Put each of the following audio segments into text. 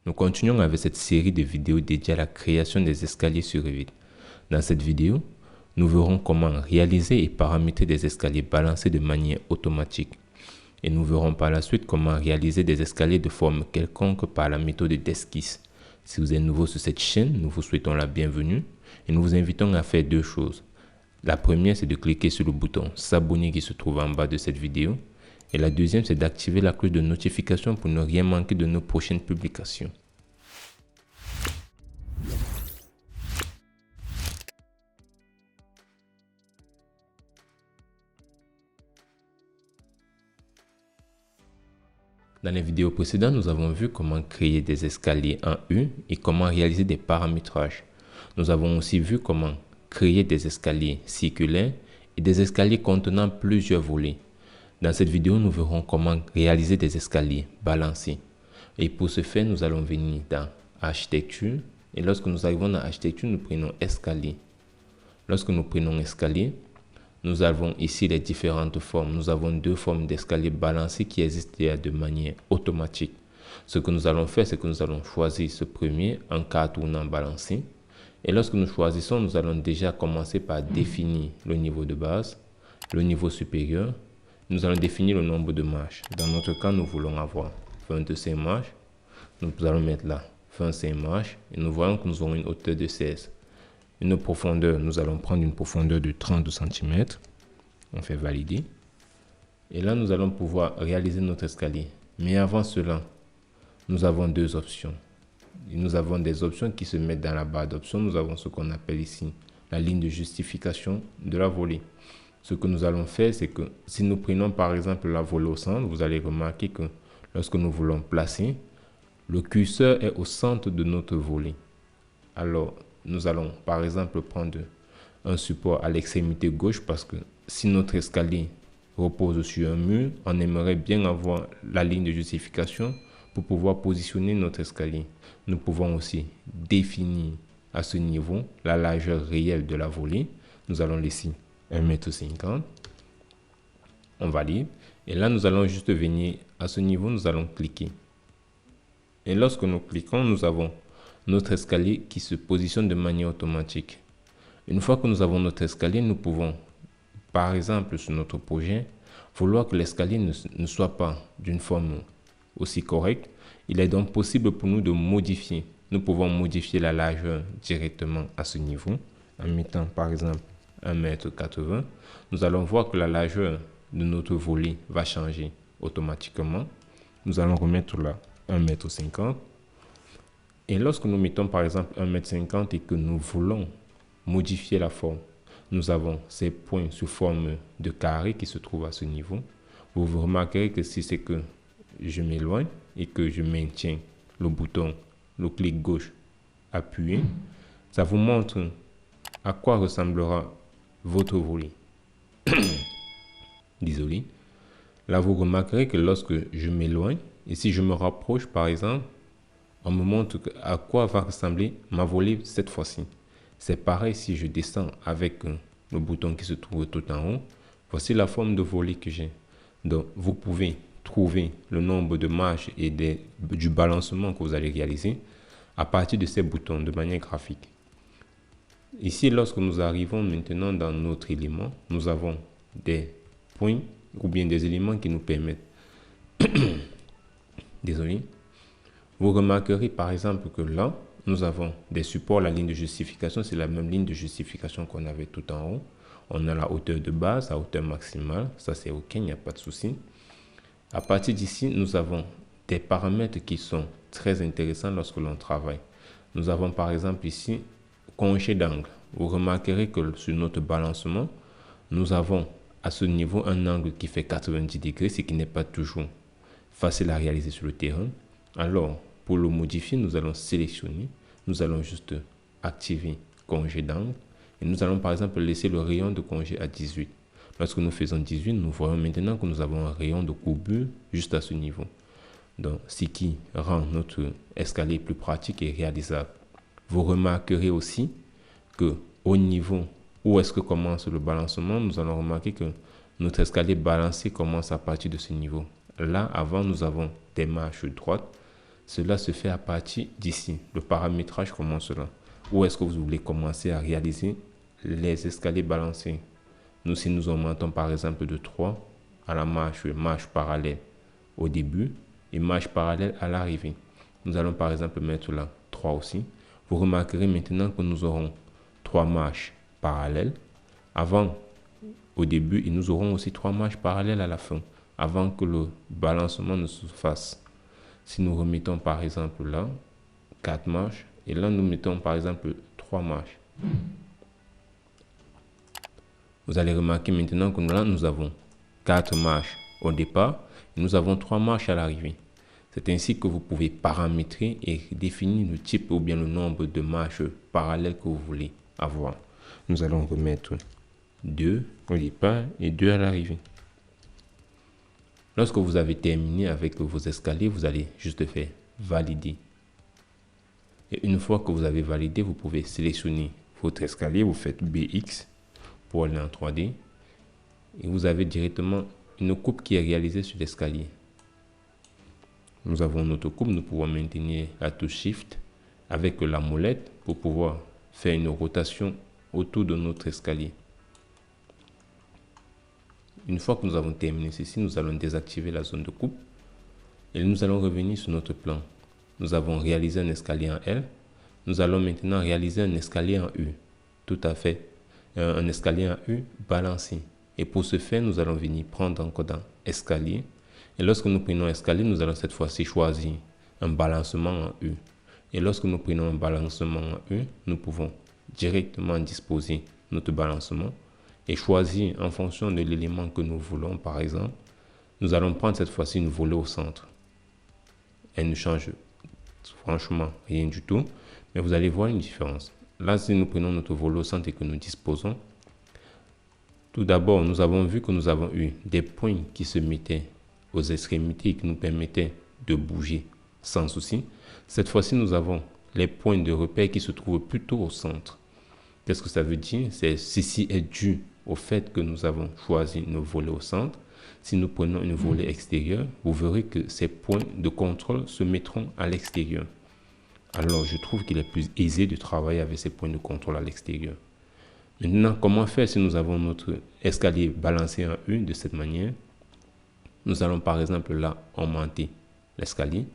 Nous continuons avec cette série de vidéos dédiées à la création des escaliers sur Revit. Dans cette vidéo, nous verrons comment réaliser et paramétrer des escaliers balancés de manière automatique. Et nous verrons par la suite comment réaliser des escaliers de forme quelconque par la méthode d'esquisse. Si vous êtes nouveau sur cette chaîne, nous vous souhaitons la bienvenue et nous vous invitons à faire deux choses. La première, c'est de cliquer sur le bouton s'abonner qui se trouve en bas de cette vidéo. Et la deuxième, c'est d'activer la cloche de notification pour ne rien manquer de nos prochaines publications. Dans les vidéos précédentes, nous avons vu comment créer des escaliers en U et comment réaliser des paramétrages. Nous avons aussi vu comment créer des escaliers circulaires et des escaliers contenant plusieurs volets. Dans cette vidéo, nous verrons comment réaliser des escaliers balancés. Et pour ce faire, nous allons venir dans Architecture. Et lorsque nous arrivons dans Architecture, nous prenons Escalier. Lorsque nous prenons Escalier, nous avons ici les différentes formes. Nous avons deux formes d'escalier balancés qui existent de manière automatique. Ce que nous allons faire, c'est que nous allons choisir ce premier en cas tournant balancé. Et lorsque nous choisissons, nous allons déjà commencer par définir le niveau de base, le niveau supérieur. Nous allons définir le nombre de marches. Dans notre cas, nous voulons avoir 25 marches. Nous allons mettre là 25 marches. Et nous voyons que nous aurons une hauteur de 16. Une profondeur, nous allons prendre une profondeur de 32 cm. On fait valider. Et là, nous allons pouvoir réaliser notre escalier. Mais avant cela, nous avons deux options. Et nous avons des options qui se mettent dans la barre d'options. Nous avons ce qu'on appelle ici la ligne de justification de la volée. Ce que nous allons faire, c'est que si nous prenons par exemple la volée au centre, vous allez remarquer que lorsque nous voulons placer, le curseur est au centre de notre volée. Alors, nous allons par exemple prendre un support à l'extrémité gauche parce que si notre escalier repose sur un mur, on aimerait bien avoir la ligne de justification pour pouvoir positionner notre escalier. Nous pouvons aussi définir à ce niveau la largeur réelle de la volée. Nous allons laisser 1,50 m. On valide. Et là, nous allons juste venir à ce niveau, nous allons cliquer. Et lorsque nous cliquons, nous avons notre escalier qui se positionne de manière automatique. Une fois que nous avons notre escalier, nous pouvons, par exemple, sur notre projet, vouloir que l'escalier ne soit pas d'une forme aussi correcte. Il est donc possible pour nous de modifier. Nous pouvons modifier la largeur directement à ce niveau en mettant, par exemple, 1,80 m. Nous allons voir que la largeur de notre volet va changer automatiquement. Nous allons remettre là 1,50 m. Et lorsque nous mettons par exemple 1,50 m et que nous voulons modifier la forme, nous avons ces points sous forme de carré qui se trouvent à ce niveau. Vous remarquerez que si c'est que je m'éloigne et que je maintiens le bouton, le clic gauche appuyé, ça vous montre à quoi ressemblera votre volet. Désolé. Là, vous remarquerez que lorsque je m'éloigne, et si je me rapproche par exemple, on me montre à quoi va ressembler ma volée cette fois-ci. C'est pareil si je descends avec le bouton qui se trouve tout en haut. Voici la forme de volée que j'ai. Donc, vous pouvez trouver le nombre de marches et du balancement que vous allez réaliser à partir de ces boutons de manière graphique. Ici, lorsque nous arrivons maintenant dans notre élément, nous avons des points ou bien des éléments qui nous permettent. Désolé. Vous remarquerez par exemple que là, nous avons des supports. La ligne de justification, c'est la même ligne de justification qu'on avait tout en haut. On a la hauteur de base, la hauteur maximale. Ça, c'est OK, il n'y a pas de souci. À partir d'ici, nous avons des paramètres qui sont très intéressants lorsque l'on travaille. Nous avons par exemple ici, congé d'angle. Vous remarquerez que sur notre balancement, nous avons à ce niveau un angle qui fait 90 degrés, ce qui n'est pas toujours facile à réaliser sur le terrain. Alors, pour le modifier, nous allons sélectionner, nous allons juste activer congé d'angle et nous allons par exemple laisser le rayon de congé à 18. Lorsque nous faisons 18, nous voyons maintenant que nous avons un rayon de courbure juste à ce niveau. Donc, ce qui rend notre escalier plus pratique et réalisable. Vous remarquerez aussi que au niveau où est-ce que commence le balancement, nous allons remarquer que notre escalier balancé commence à partir de ce niveau. Là, avant, nous avons des marches droites. Cela se fait à partir d'ici. Le paramétrage commence là. Où est-ce que vous voulez commencer à réaliser les escaliers balancés? Nous, si nous augmentons par exemple de 3 à la marche parallèle au début et marche parallèle à l'arrivée. Nous allons par exemple mettre là 3 aussi. Vous remarquerez maintenant que nous aurons 3 marches parallèles avant au début et nous aurons aussi 3 marches parallèles à la fin avant que le balancement ne se fasse. Si nous remettons par exemple là 4 marches et là nous mettons par exemple 3 marches. Vous allez remarquer maintenant que là nous avons 4 marches au départ et nous avons 3 marches à l'arrivée. C'est ainsi que vous pouvez paramétrer et définir le type ou bien le nombre de marches parallèles que vous voulez avoir. Nous allons remettre 2 au départ et 2 à l'arrivée. Lorsque vous avez terminé avec vos escaliers, vous allez juste faire valider. Et une fois que vous avez validé, vous pouvez sélectionner votre escalier, vous faites BX pour aller en 3D et vous avez directement une coupe qui est réalisée sur l'escalier. Nous avons notre coupe, nous pouvons maintenir la touche Shift avec la molette pour pouvoir faire une rotation autour de notre escalier. Une fois que nous avons terminé ceci, nous allons désactiver la zone de coupe et nous allons revenir sur notre plan. Nous avons réalisé un escalier en L. Nous allons maintenant réaliser un escalier en U. Tout à fait. Un escalier en U balancé. Et pour ce faire, nous allons venir prendre encore dans escalier. Et lorsque nous prenons escalier, nous allons cette fois-ci choisir un balancement en U. Et lorsque nous prenons un balancement en U, nous pouvons directement disposer notre balancement et choisir en fonction de l'élément que nous voulons. Par exemple, nous allons prendre cette fois-ci une volée au centre. Elle ne change franchement rien du tout, mais vous allez voir une différence. Là, si nous prenons notre volée au centre et que nous disposons, tout d'abord, nous avons vu que nous avons eu des points qui se mettaient aux extrémités et qui nous permettaient de bouger sans souci. Cette fois-ci, nous avons les points de repère qui se trouvent plutôt au centre. Qu'est-ce que ça veut dire? Ceci est dû au fait que nous avons choisi nos volets au centre. Si nous prenons une volée extérieure, vous verrez que ces points de contrôle se mettront à l'extérieur. Alors, je trouve qu'il est plus aisé de travailler avec ces points de contrôle à l'extérieur. Maintenant, comment faire si nous avons notre escalier balancé en U de cette manière? Nous allons par exemple là augmenter l'escalier.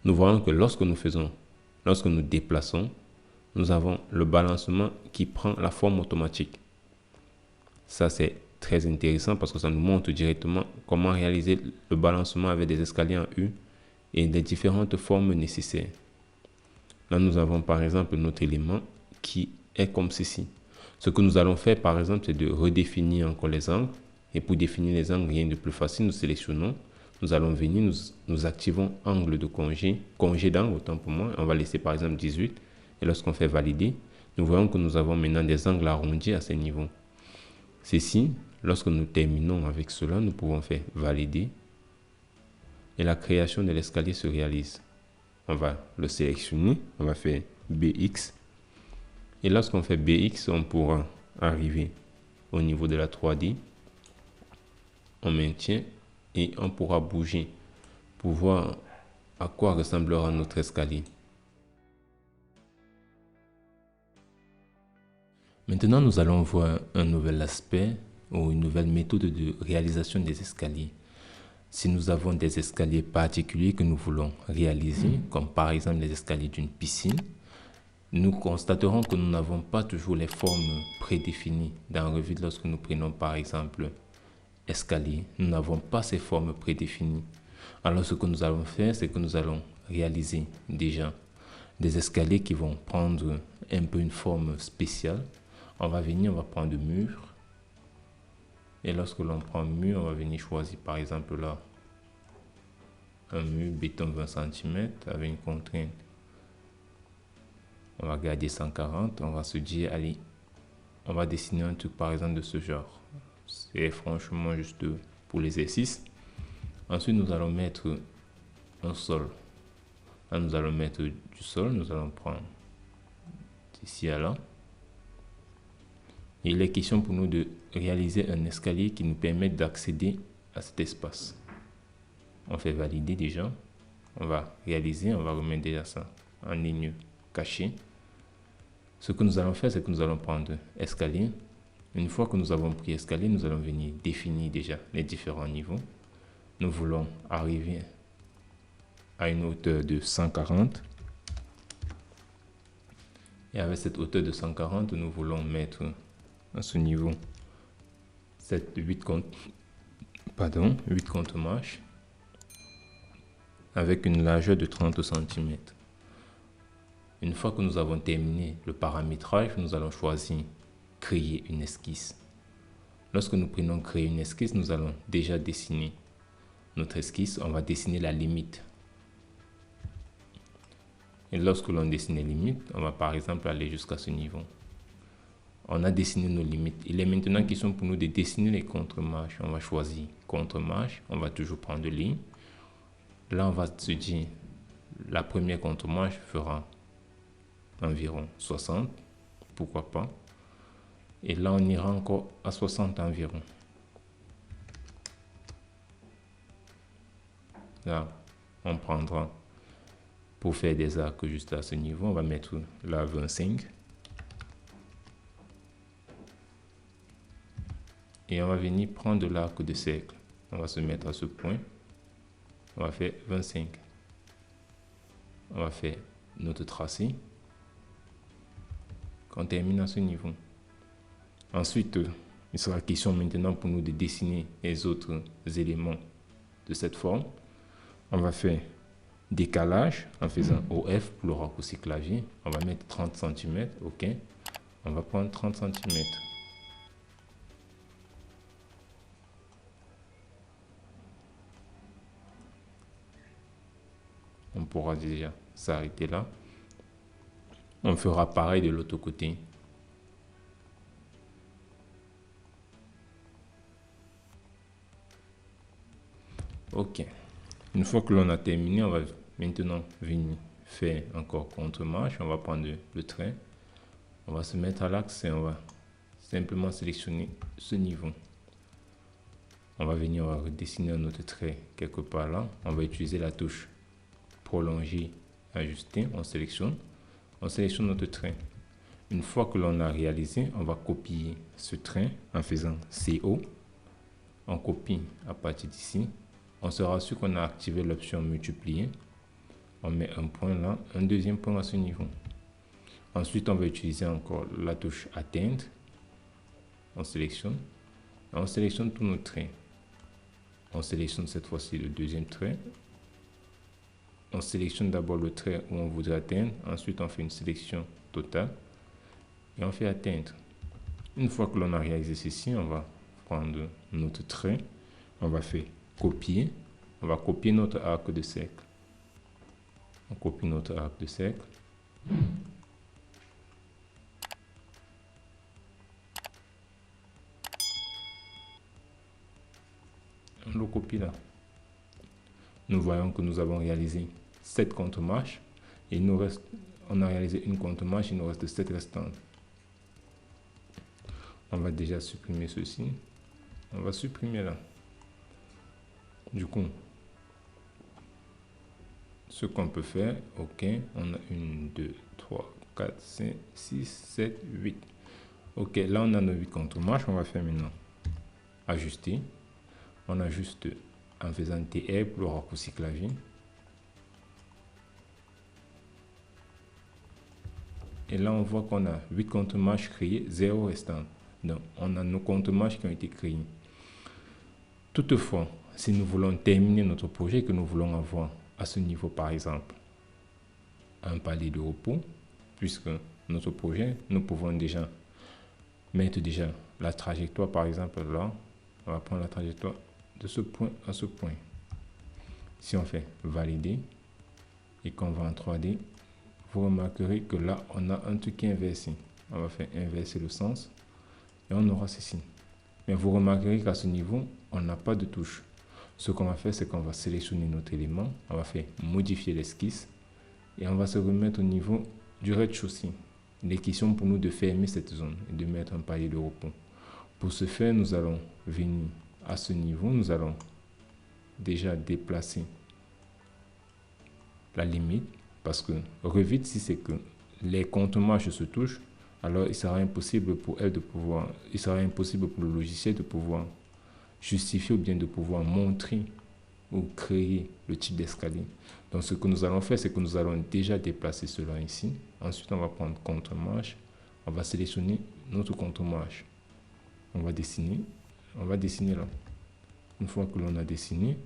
Nous voyons que lorsque nous déplaçons, nous avons le balancement qui prend la forme automatique. Ça, c'est très intéressant parce que ça nous montre directement comment réaliser le balancement avec des escaliers en U et les différentes formes nécessaires. Là, nous avons par exemple notre élément qui est comme ceci. Ce que nous allons faire par exemple, c'est de redéfinir encore les angles. Et pour définir les angles, rien de plus facile, nous sélectionnons. Nous allons venir, nous activons angle de congé d'angle, autant pour moi. On va laisser par exemple 18. Et lorsqu'on fait valider, nous voyons que nous avons maintenant des angles arrondis à ces niveaux. Ceci, lorsque nous terminons avec cela, nous pouvons faire valider. Et la création de l'escalier se réalise. On va le sélectionner, on va faire BX. Et lorsqu'on fait BX, on pourra arriver au niveau de la 3D. On maintient et on pourra bouger pour voir à quoi ressemblera notre escalier. Maintenant, nous allons voir un nouvel aspect ou une nouvelle méthode de réalisation des escaliers. Si nous avons des escaliers particuliers que nous voulons réaliser, comme par exemple les escaliers d'une piscine, nous constaterons que nous n'avons pas toujours les formes prédéfinies dans Revit lorsque nous prenons par exemple escalier. Nous n'avons pas ces formes prédéfinies. Alors ce que nous allons faire, c'est que nous allons réaliser déjà des escaliers qui vont prendre un peu une forme spéciale. On va venir, on va prendre le mur. Et lorsque l'on prend un mur, on va venir choisir par exemple là un mur béton 20 cm avec une contrainte. On va garder 140. On va se dire, allez, on va dessiner un truc par exemple de ce genre. C'est franchement juste pour l'exercice. Ensuite, nous allons mettre un sol. Là, nous allons mettre du sol. Nous allons prendre d'ici à là. Il est question pour nous de réaliser un escalier qui nous permette d'accéder à cet espace. On fait valider déjà. on va réaliser, on va remettre déjà ça en ligne cachée. Ce que nous allons faire, c'est que nous allons prendre escalier. Une fois que nous avons pris escalier, nous allons venir définir déjà les différents niveaux. Nous voulons arriver à une hauteur de 140. Et avec cette hauteur de 140, nous voulons mettre à ce niveau 8 contre-marches avec une largeur de 30 cm. Une fois que nous avons terminé le paramétrage, nous allons choisir créer une esquisse. Lorsque nous prenons créer une esquisse, nous allons déjà dessiner notre esquisse. On va dessiner la limite. Et lorsque l'on dessine les limites, on va par exemple aller jusqu'à ce niveau. On a dessiné nos limites. Il est maintenant question pour nous de dessiner les contre-marches. On va choisir contre-marche. On va toujours prendre ligne. Là, on va se dire, la première contre-marche fera environ 60. Pourquoi pas. Et là, on ira encore à 60 environ. Là, on prendra, pour faire des arcs juste à ce niveau, on va mettre là 25. Et on va venir prendre l'arc de cercle. On va se mettre à ce point. On va faire 25. On va faire notre tracé. On termine à ce niveau. Ensuite, il sera question maintenant pour nous de dessiner les autres éléments de cette forme. On va faire décalage en faisant OF pour le raccourci clavier. On va mettre 30 cm. OK. On va prendre 30 cm. On pourra déjà s'arrêter là. On fera pareil de l'autre côté. OK. Une fois que l'on a terminé, on va maintenant venir faire encore contre-marche. On va prendre le trait. On va se mettre à l'axe et on va simplement sélectionner ce niveau. On va venir redessiner notre trait quelque part là. On va utiliser la touche prolonger, ajuster. On sélectionne notre trait. Une fois que l'on a réalisé, on va copier ce trait en faisant CO. On copie à partir d'ici. On se rassure qu'on a activé l'option multiplier. On met un point là, un deuxième point à ce niveau. Ensuite, on va utiliser encore la touche atteindre. On sélectionne. Et on sélectionne tous nos traits. On sélectionne cette fois-ci le deuxième trait. On sélectionne d'abord le trait où on voudrait atteindre. Ensuite, on fait une sélection totale. Et on fait atteindre. Une fois que l'on a réalisé ceci, on va prendre notre trait. On va faire copier. On va copier notre arc de cercle. On copie notre arc de cercle. On le copie là. Nous voyons que nous avons réalisé 7 contre-marches. Et il nous reste, on a réalisé une contre-marche, il nous reste 7 restantes. On va déjà supprimer ceci. On va supprimer là. Du coup, ce qu'on peut faire, OK, on a 1, 2, 3, 4, 5, 6, 7, 8. OK, là on a nos 8 contre-marches. On va faire maintenant ajuster. On ajuste en faisant TR pour le raccourci clavier. Et là, on voit qu'on a 8 contre-marches créées, 0 restant. Donc, on a nos contre-marches qui ont été créées. Toutefois, si nous voulons terminer notre projet et que nous voulons avoir à ce niveau, par exemple, un palier de repos, puisque notre projet, nous pouvons déjà mettre déjà la trajectoire, par exemple, là. On va prendre la trajectoire de ce point à ce point. Si on fait valider et qu'on va en 3D, vous remarquerez que là, on a un truc qui est inversé. On va faire inverser le sens et on aura ceci. Mais vous remarquerez qu'à ce niveau, on n'a pas de touche. Ce qu'on va faire, c'est qu'on va sélectionner notre élément, on va faire modifier l'esquisse et on va se remettre au niveau du rez-de-chaussée. Il est question pour nous de fermer cette zone et de mettre un palier de repos. Pour ce faire, nous allons venir à ce niveau, nous allons déjà déplacer la limite, parce que Revit, si c'est que les contre-marches se touchent, alors il sera impossible pour elle de pouvoir, il sera impossible pour le logiciel de pouvoir justifier ou bien de pouvoir montrer ou créer le type d'escalier. Donc ce que nous allons faire, c'est que nous allons déjà déplacer cela ici. Ensuite, on va prendre contre-marche. On va sélectionner notre contre-marche. On va dessiner là. Une fois que l'on a dessiné,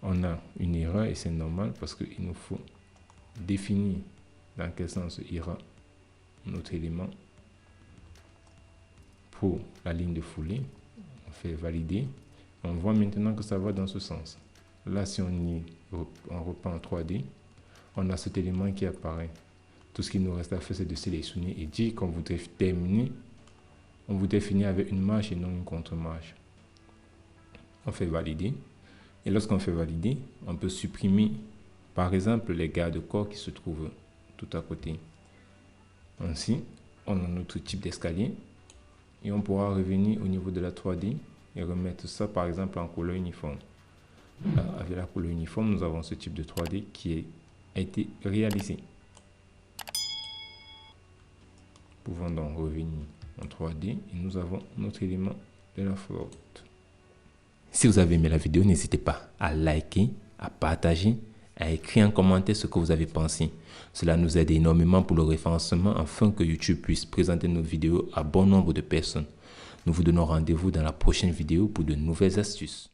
on a une erreur et c'est normal parce qu'il nous faut définir dans quel sens ira notre élément pour la ligne de foulée. On fait valider. On voit maintenant que ça va dans ce sens. Là, si on reprend en 3D, on a cet élément qui apparaît. Tout ce qu'il nous reste à faire, c'est de sélectionner et dire qu'on voudrait terminer. On voudrait finir avec une marche et non une contre-marche. On fait valider. Et lorsqu'on fait valider, on peut supprimer, par exemple, les garde-corps qui se trouvent tout à côté. Ainsi, on a notre type d'escalier et on pourra revenir au niveau de la 3D et remettre ça, par exemple, en couleur uniforme. Là, avec la couleur uniforme, nous avons ce type de 3D qui a été réalisé. Nous pouvons donc revenir en 3D et nous avons notre élément de la flotte. Si vous avez aimé la vidéo, n'hésitez pas à liker, à partager, à écrire en commentaire ce que vous avez pensé. Cela nous aide énormément pour le référencement afin que YouTube puisse présenter nos vidéos à bon nombre de personnes. Nous vous donnons rendez-vous dans la prochaine vidéo pour de nouvelles astuces.